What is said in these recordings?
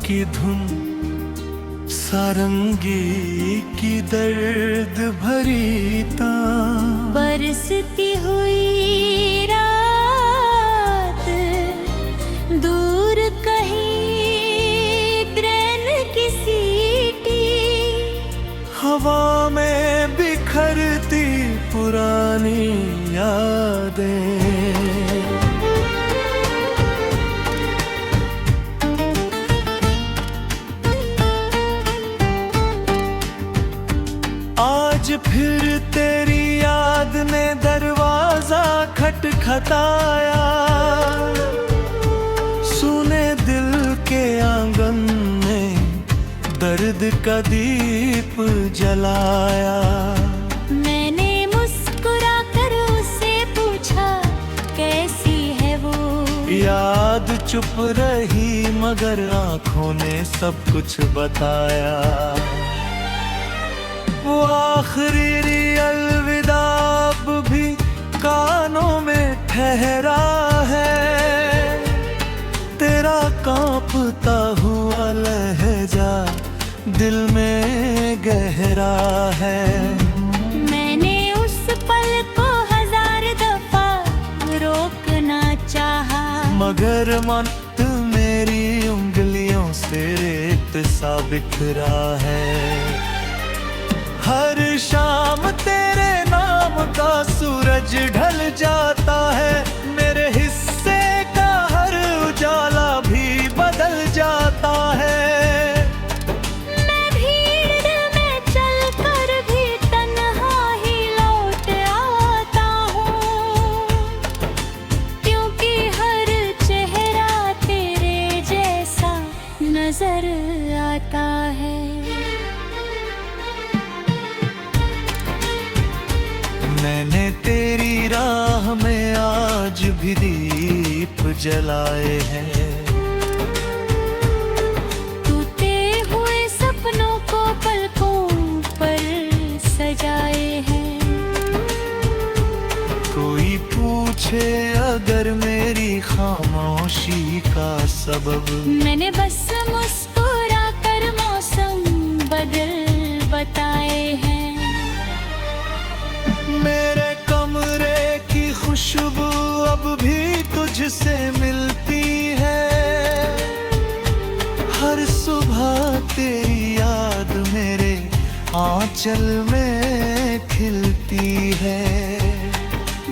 की धुन, सारंगी की दर्द भरी तान। बरसती हुई रात, दूर कहीं ट्रेन की सीटी, हवा में बिखरती पुरानी यादें। आज फिर तेरी याद ने दरवाजा खटखटाया, सुने दिल के आंगन में दर्द का दीप जलाया। मैंने मुस्कुरा कर उससे पूछा कैसी है वो। याद चुप रही मगर आंखों ने सब कुछ बताया। वो आखिरी अलविदा अब भी कानों में ठहरा है, तेरा कांपता हुआ लहजा दिल में गहरा है। मैंने उस पल को 1000 दफा रोकना चाहा, मगर मन मेरी उंगलियों से रेत सा बिखरा है। हर शाम तेरे नाम का सूरज ढल जाता है, मेरे हिस्से का हर उजाला भी बदल जाता है। मैं भीड़ में चलकर भी तन्हा ही लौट आता हूँ, क्योंकि हर चेहरा तेरे जैसा नजर आता है। मैंने तेरी राह में आज भी दीप जलाए हैं, टूटे हुए सपनों को पलकों पर सजाए हैं। कोई पूछे अगर मेरी खामोशी का सबब, मैंने बस मुस्कुरा कर मौसम बदल बताए हैं। मेरे कमरे की खुशबू अब भी तुझसे मिलती है, हर सुबह तेरी याद मेरे आंचल में खिलती है।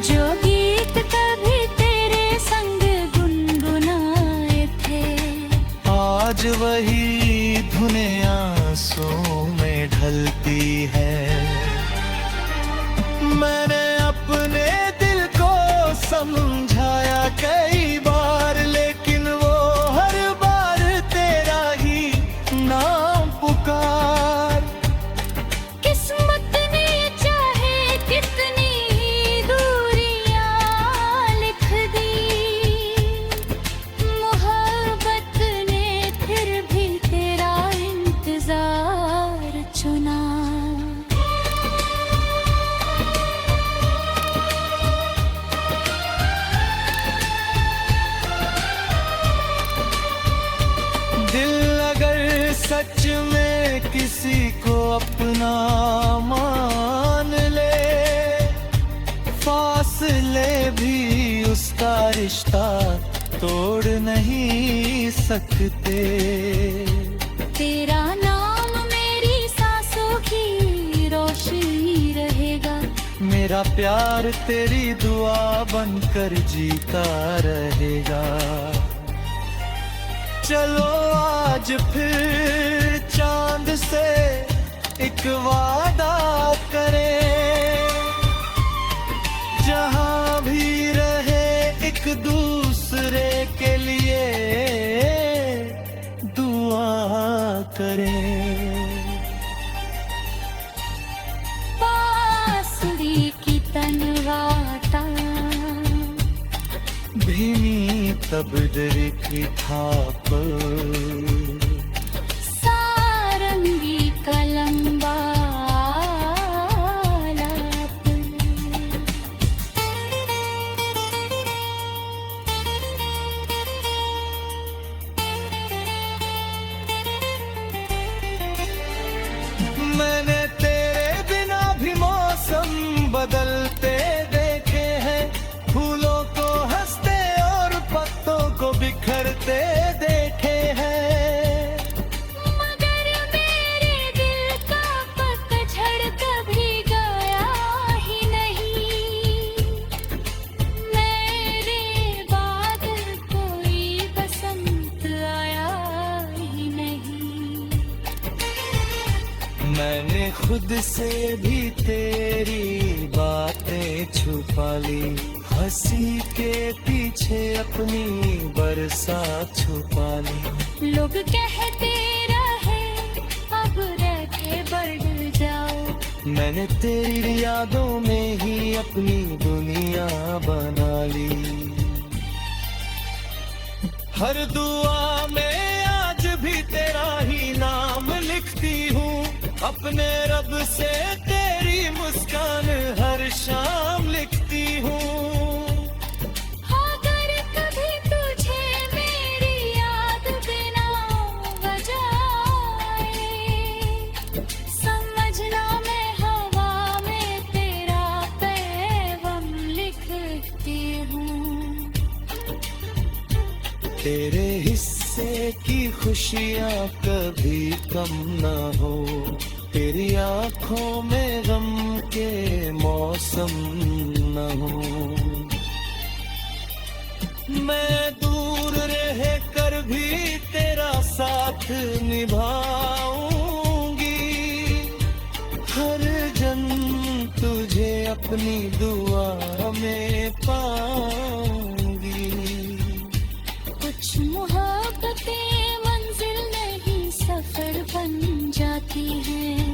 जो गीत कभी तेरे संग गुनगुनाए थे, आज वही धुने आंसू में ढलती है। मैंने अपने दिल को समझाया कई बार, लेकिन वो हर बार तेरा ही नाम पुकार। किस्मत ने चाहे कितनी ही दूरियां लिख दी, मोहब्बत ने फिर भी तेरा इंतजार चुना। दिल अगर सच में किसी को अपना मान ले, फासले भी उसका रिश्ता तोड़ नहीं सकते। तेरा नाम मेरी सांसों की रोशनी रहेगा, मेरा प्यार तेरी दुआ बनकर जीता रहेगा। चलो आज फिर चांद से एक वादा करें, जहां भी रहे एक दूसरे के लिए दुआ करें। बांसुरी की तनवाता, भीनी तबदर की थाप, सारंगी कलंबा लाप। मैंने खुद से भी तेरी बातें छुपा ली, हंसी के पीछे अपनी बरसात छुपा ली। लोग कहते रहे अब रह के बढ़ जाओ, मैंने तेरी यादों में ही अपनी दुनिया बना ली। हर दुआ में आज भी तेरा ही नाम लिखती हूँ, अपने रब से तेरी मुस्कान हर शाम लिखती हूँ। अगर कभी तुझे मेरी याद बिना वजह आए, समझना मैं हवा में तेरा पैगाम लिखती हूँ। तेरे हिस्से की खुशियाँ कभी कम ना हो, तेरी आँखों में गम के मौसम न हो। मैं दूर रह कर भी तेरा साथ निभाऊंगी, हर जन्म तुझे अपनी दुआ में पाऊंगी। कुछ मोहब्बतें मंजिल नहीं सफर बन जाती हैं,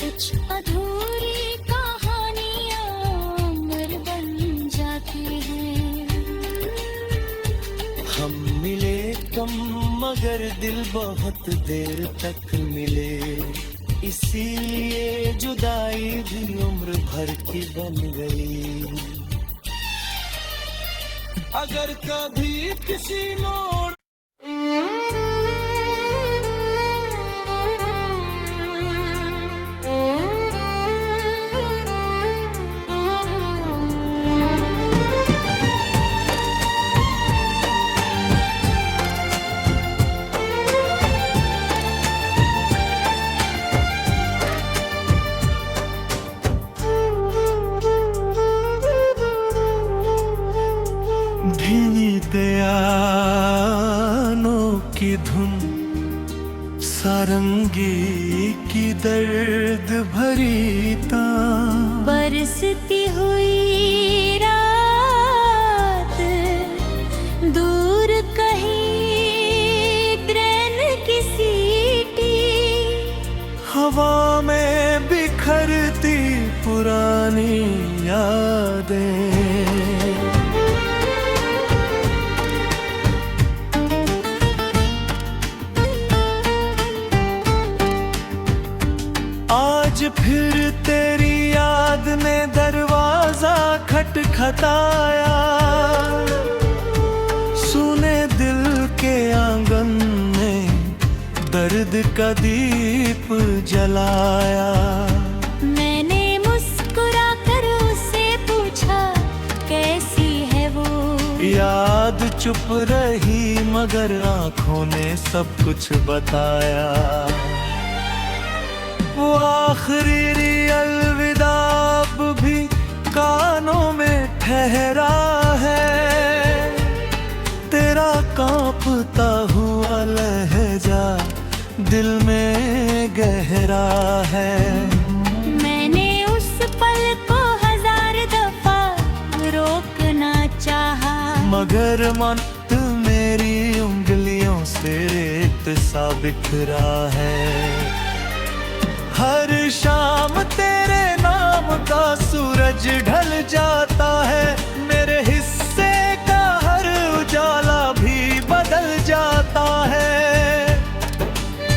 कुछ अधूरी कहानियां अमर बन जाती हैं। हम मिले कम मगर दिल बहुत देर तक मिले, इसीलिए जुदाई भी उम्र भर की बन गई। अगर कभी किसी मोड़ भीगते आनों की धुन, सारंगी की दर्द भरी तान, बरसती हुई रात दूर कहीं ट्रेन की सीटी, हवा में बिखरती पुरानी यादें। आज फिर तेरी याद ने दरवाजा खटखटाया, सुने दिल के आंगन में दर्द का दीप जलाया। मैंने मुस्कुरा कर उससे पूछा कैसी है वो, याद चुप रही मगर आंखों ने सब कुछ बताया। वो आखिरी अलविदा अब भी कानों में ठहरा है, तेरा कांपता हुआ लहजा दिल में गहरा है। मैंने उस पल को 1000 दफा रोकना चाहा, मगर मन मेरी उंगलियों से रेत सा बिखरा है। हर शाम तेरे नाम का सूरज ढल जाता है, मेरे हिस्से का हर उजाला भी बदल जाता है।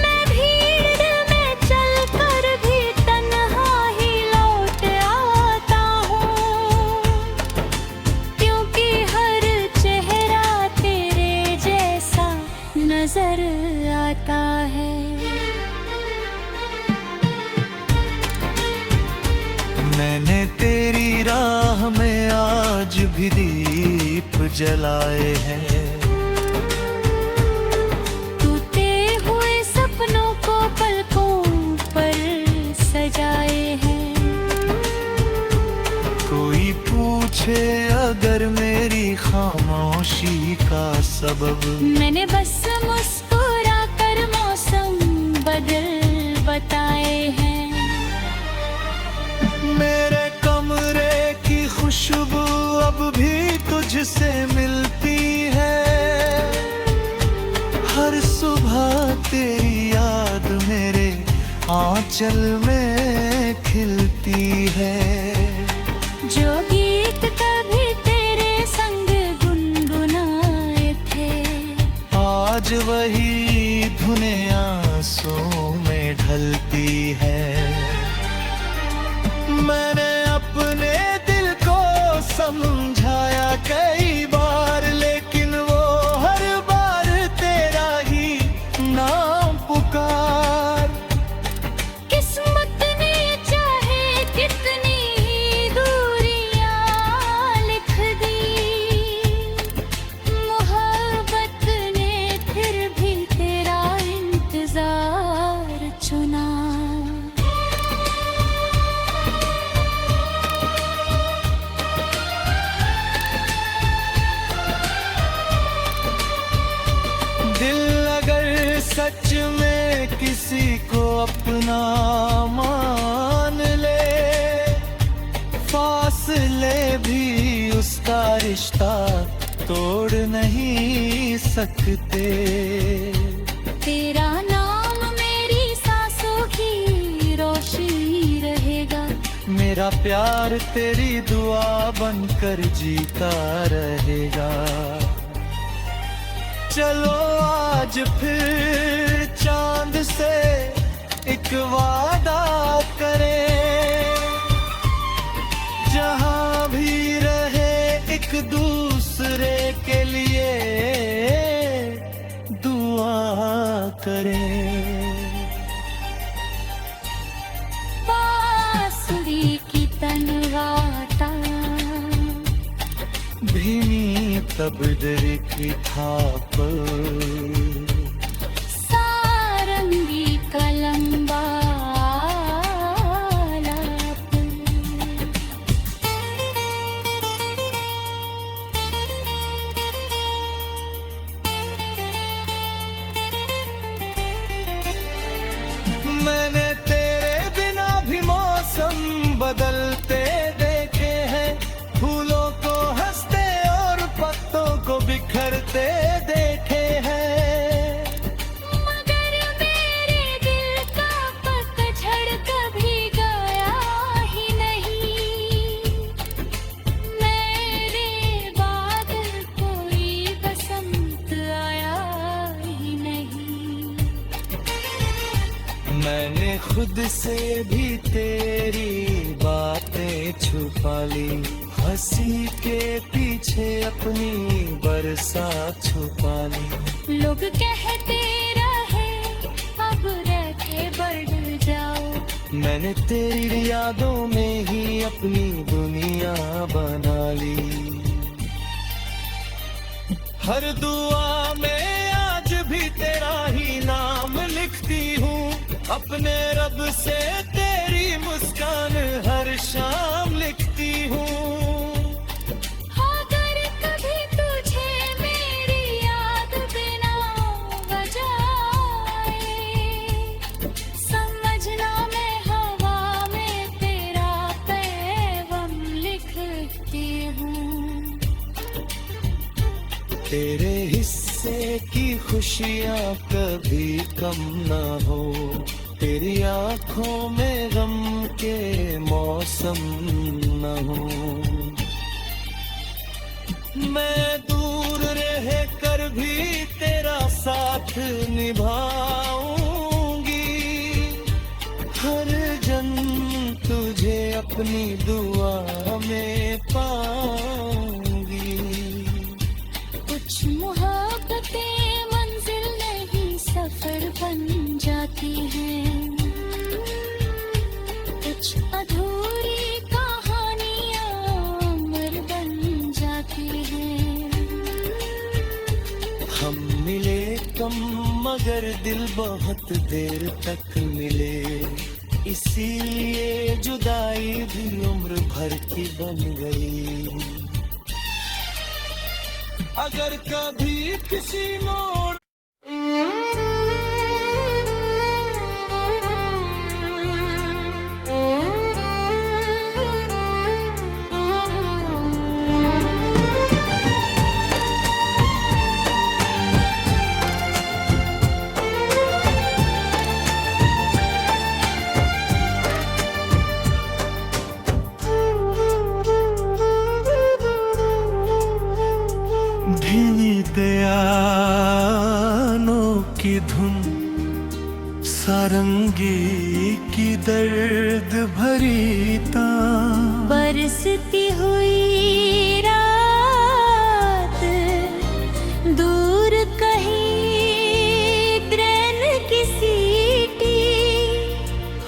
मैं भीड़ में चलकर भी तन्हा ही लौट आता हूँ, क्योंकि हर चेहरा तेरे जैसा नजर आता है। मैंने तेरी राह में आज भी दीप जलाए हैं, टूटे हुए सपनों को पलकों पर सजाए हैं। कोई पूछे अगर मेरी खामोशी का सबब, मैंने बस मुस्कुरा कर मौसम बदल आंचल में खिलती है। जो गीत कभी तेरे संग गुनगुनाए थे, आज वही धुनें आंसुओं में ढलती है। मैंने अपने दिल को समझाया कई बार, लेकिन वो हर बार तेरा ही नाम पुकार। किस्मत ने चाहे कितनी दूरियां लिख दी, मोहब्बत ने फिर भी तेरा इंतजार चुना। दिल अगर सच में किसी को अपना मान ले, फासले भी उसका रिश्ता तोड़ नहीं सकते। तेरा नाम मेरी सांसों की रोशनी रहेगा, मेरा प्यार तेरी दुआ बनकर जीता रहेगा। चलो आज फिर चांद से एक वादा करें, जहां भी रहे एक दूसरे के लिए दुआ करें। बांसुरी की तनवाता, भीनी तबदर की थाप, सारंगी कलम्बा लाप। मैंने तेरे बिना भी मौसम बदलते देखे हैं, फूलों को हंसते और पत्तों को बिखरते देखे हैं। मगर मेरे दिल का पतझड़ कभी गया ही नहीं, मेरे बाद कोई बसंत आया ही नहीं। मैंने खुद से भी तेरी बातें छुपा ली, हंसी के पीछे अपनी बरसात छुपा ली। लोग कहते रहे अब रह के बढ़ जाओ, मैंने तेरी यादों में ही अपनी दुनिया बना ली। हर दुआ में आज भी तेरा ही नाम लिखती हूँ, अपने रब से तेरी मुस्कान हर शाम लिखती हूँ। अगर कभी तुझे मेरी याद बिना वजह आए, समझना मैं हवा में तेरा पैगाम लिखती हूँ। तेरे हिस्से की खुशियाँ कभी कम ना हो, तेरी आँखों में गम के मौसम न हो। मैं दूर रह कर भी तेरा साथ निभाऊंगी, हर जन्म तुझे अपनी दुआ में पाऊंगी। कुछ मोहब्बतें मंजिल नहीं सफर बन जाती हैं, कुछ अधूरी कहानियां अमर बन जाती हैं। हम मिले कम मगर दिल बहुत देर तक मिले, इसीलिए जुदाई भी उम्र भर की बन गई। अगर कभी किसी मोड़ की धुन, सारंगी की दर्द भरी तान। बरसती हुई रात, दूर कहीं ट्रेन की सीटी,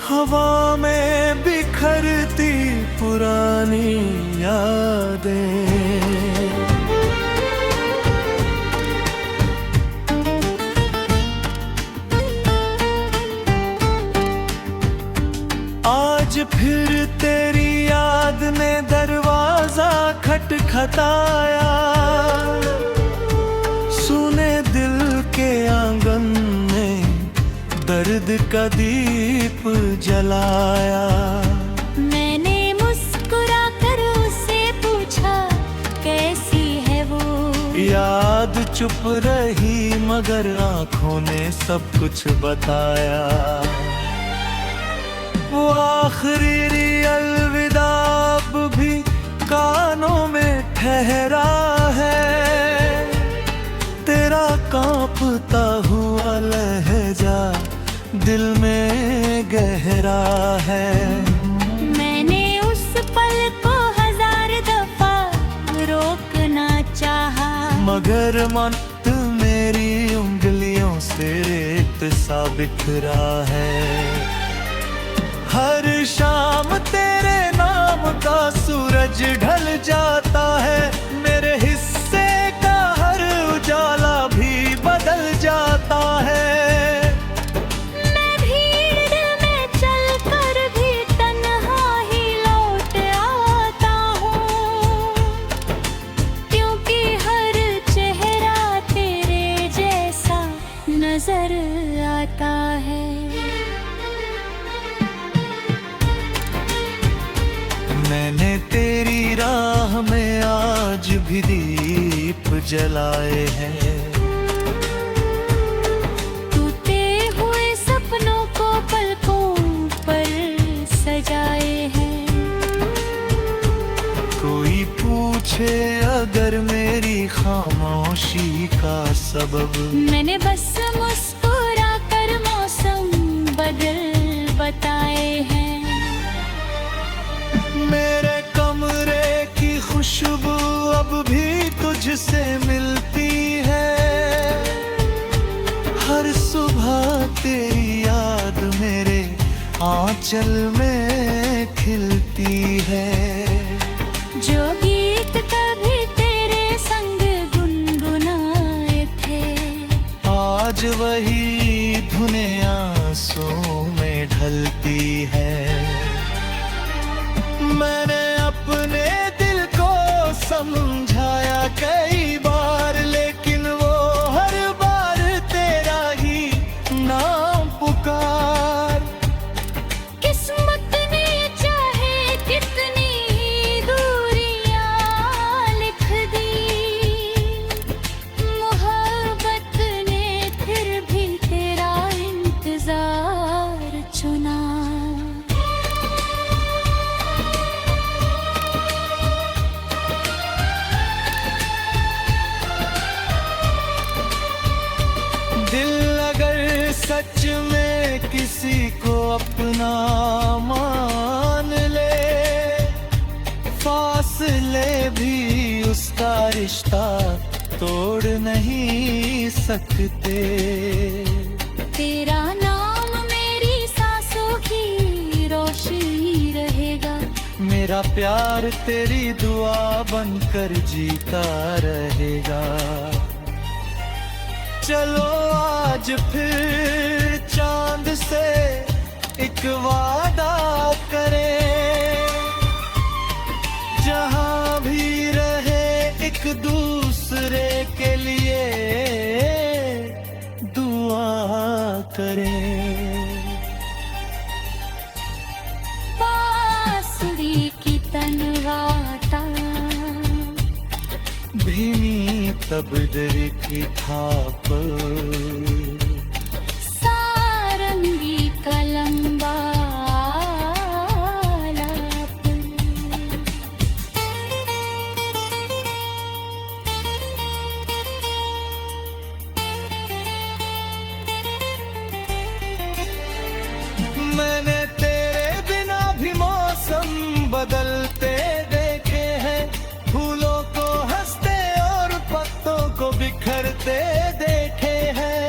हवा में बिखरती पुरानी यादें। आज फिर तेरी याद ने दरवाजा खटखटाया, सुने दिल के आंगन में दर्द का दीप जलाया। मैंने मुस्कुरा कर उससे पूछा कैसी है वो। याद चुप रही मगर आंखों ने सब कुछ बताया। वो आखिरी अलविदा अब भी कानों में ठहरा है, तेरा कांपता हुआ लहजा दिल में गहरा है। मैंने उस पल को 1000 दफा रोकना चाहा, मगर मन मेरी उंगलियों से रेत सा बिखरा है। हर शाम तेरे नाम का सूरज ढल जाता है, मेरे हिस्से का हर उजाला भी बदल जाता है। मैं भीड़ में चलकर भी तन्हा ही लौट आता हूँ, क्योंकि हर चेहरा तेरे जैसा नजर आता है। मैंने तेरी राह में आज भी दीप जलाए हैं, टूटे हुए सपनों को पलकों पर सजाए हैं। कोई पूछे अगर मेरी खामोशी का सबब, मैंने बस मुस्कुरा कर मौसम बदल बताए हैं। मेरे कमरे की खुशबू अब भी तुझसे मिलती है, हर सुबह तेरी याद मेरे आंचल में खिलती है। जो गीत कभी तेरे संग गुनगुनाए थे, आज वही धुनें आंसू में ढलती है। मैंने अपने दिल को समझाया कई बार, लेकिन वो हर बार तेरा ही नाम पुकार। किस्मत ने चाहे कितनी दूरियां लिख दी, मोहब्बत ने फिर भी तेरा इंतजार चुना। दिल अगर सच में किसी को अपना मान ले, फासले भी उसका रिश्ता तोड़ नहीं सकते। तेरा नाम मेरी सांसों की रोशनी रहेगा, मेरा प्यार तेरी दुआ बनकर जीता रहेगा। चलो आज फिर चांद से एक वादा करें, जहां भी रहे एक दूसरे के लिए दुआ करें। बांसुरी की तनवाता, भीनी तबदर की थाप, सारंगी कलंबा लाप। मैंने तेरे बिना भी मौसम बदलते देखे हैं, फूलों को हंसते और पत्तों को बिखरते देखे हैं।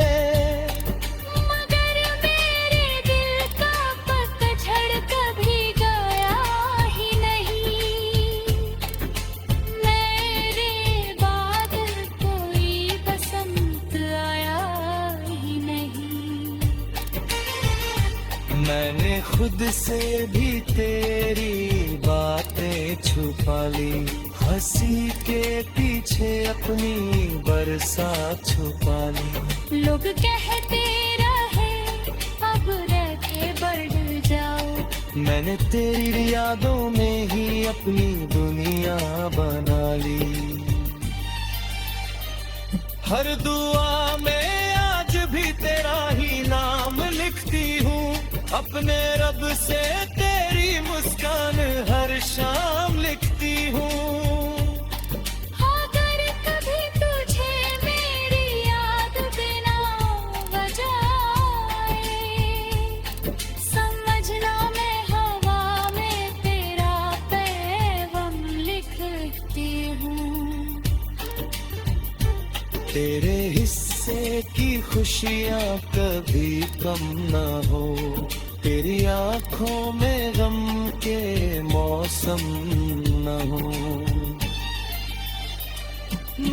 मगर मेरे दिल का पतझड़ कभी गया ही नहीं, मेरे बाद कोई बसंत आया ही नहीं। मैंने खुद से भी तेरी बातें छुपा ली, हंसी के पीछे अपनी बरसात छुपा ली। लोग कहते रहे अब रह के बढ़ जाओ, मैंने तेरी यादों में ही अपनी दुनिया बना ली। हर दुआ में आज भी तेरा ही नाम लिखती हूँ, अपने रब से तेरी मुस्कान हर शाम लिखती हूँ। अगर कभी तुझे मेरी याद बिना वजह आए, समझना मैं हवा में तेरा पैगाम लिखती हूँ। तेरे हिस्से की खुशियाँ कभी कम ना हो, तेरी आँखों में गम के मौसम न हो।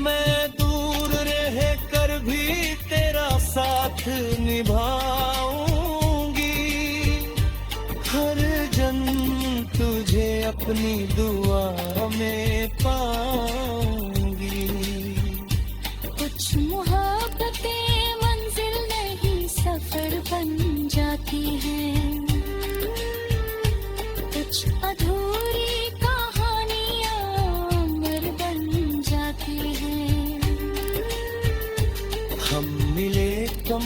मैं दूर रह कर भी तेरा साथ निभाऊंगी, हर जन्म तुझे अपनी दुआ में पाऊंगी। कुछ मोहब्बतें मंजिल नहीं सफर बन जाती हैं, कुछ अधूरी कहानियां अमर बन जाती हैं। हम मिले कम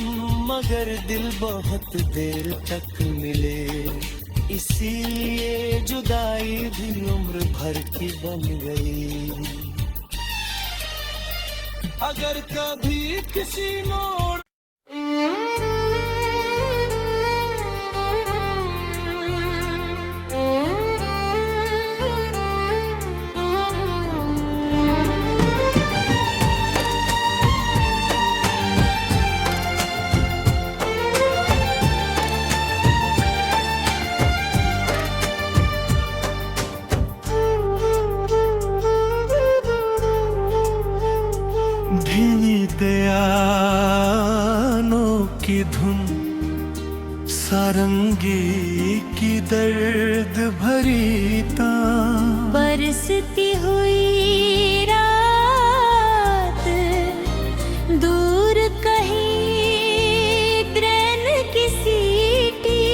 मगर दिल बहुत देर तक मिले, इसीलिए जुदाई भी उम्र भर की बन गई। अगर कभी किसी मोड़ दयानों की धुन सारंगी की दर्द भरी तान, बरसती हुई रात दूर कहीं ट्रेन की सीटी,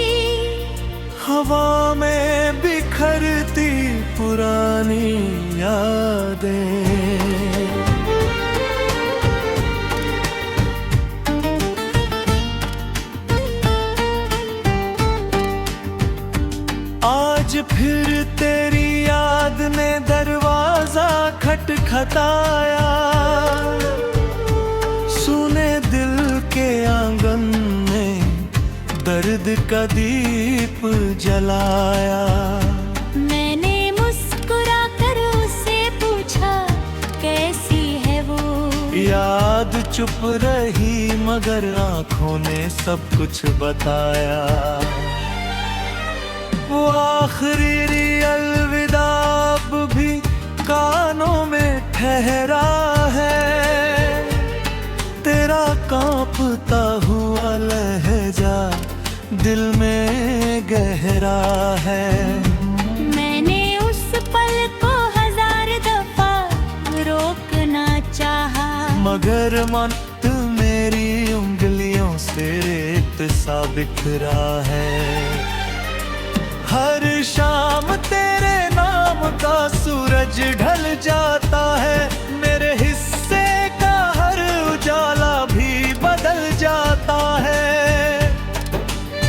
हवा में बिखरती पुरानी यादें। आज फिर तेरी याद ने दरवाजा खटखटाया, सुने दिल के आंगन में दर्द का दीप जलाया। मैंने मुस्कुरा कर उससे पूछा कैसी है वो, याद चुप रही मगर आंखों ने सब कुछ बताया। वो आखिरी अलविदा अब भी कानों में ठहरा है, तेरा कांपता हुआ लहजा दिल में गहरा है। मैंने उस पल को 1000 दफा रोकना चाहा, मगर मन मेरी उंगलियों से रेत सा बिखरा है। हर शाम तेरे नाम का सूरज ढल जाता है, मेरे हिस्से का हर उजाला भी बदल जाता है।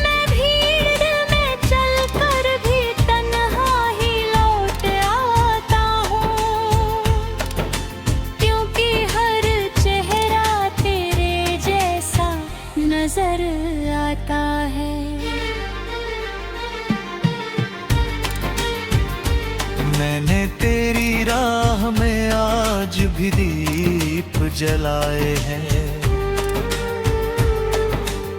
मैं भीड़ में चलकर भी तन्हा ही लौट आता हूँ, क्योंकि हर चेहरा तेरे जैसा नजर आता है। तेरी राह में आज भी दीप जलाए हैं।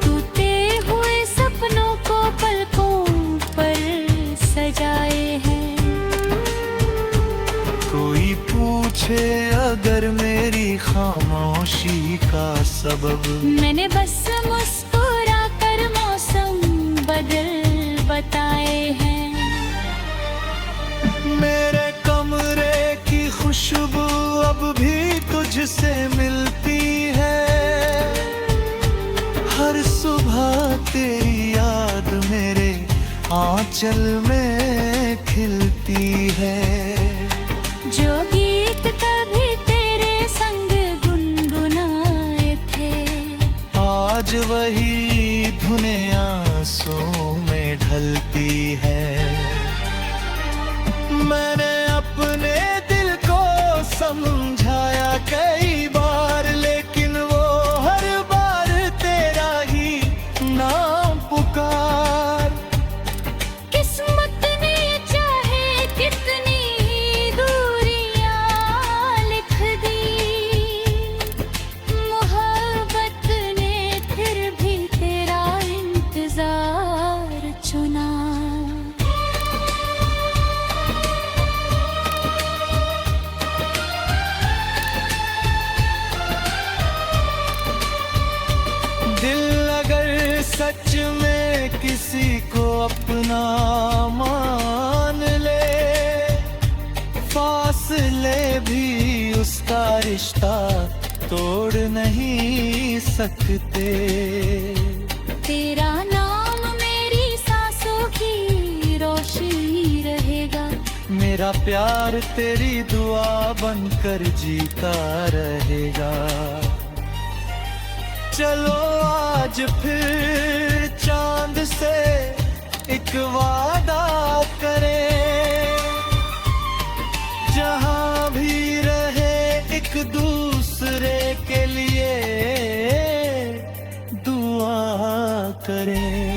टूटे हुए सपनों को पलकों पर सजाए हैं। कोई पूछे अगर मेरी खामोशी का सबब, मैंने बस मुस्कुरा कर मौसम बदल बताए हैं। मेरे कमरे की खुशबू अब भी तुझसे मिलती है। हर सुबह तेरी याद मेरे आंचल में खिलती है। जो गीत कभी तेरे संग गुनगुनाए थे, आज वही धुनें आंसुओं में ढलती है। मैंने अपने दिल को समझाया कई बार, लेकिन वो हर बार तेरा ही नाम पुकार। किस्मत ने चाहे कितनी दूरियां लिख दी, मोहब्बत ने फिर भी तेरा इंतजार चुना। दिल अगर सच में किसी को अपना मान ले, फासले भी उसका रिश्ता तोड़ नहीं सकते। तेरा नाम मेरी सांसों की रोशनी रहेगा। मेरा प्यार तेरी दुआ बनकर जीता रहेगा। चलो आज फिर चांद से एक वादा करें, जहां भी रहे एक दूसरे के लिए दुआ करें।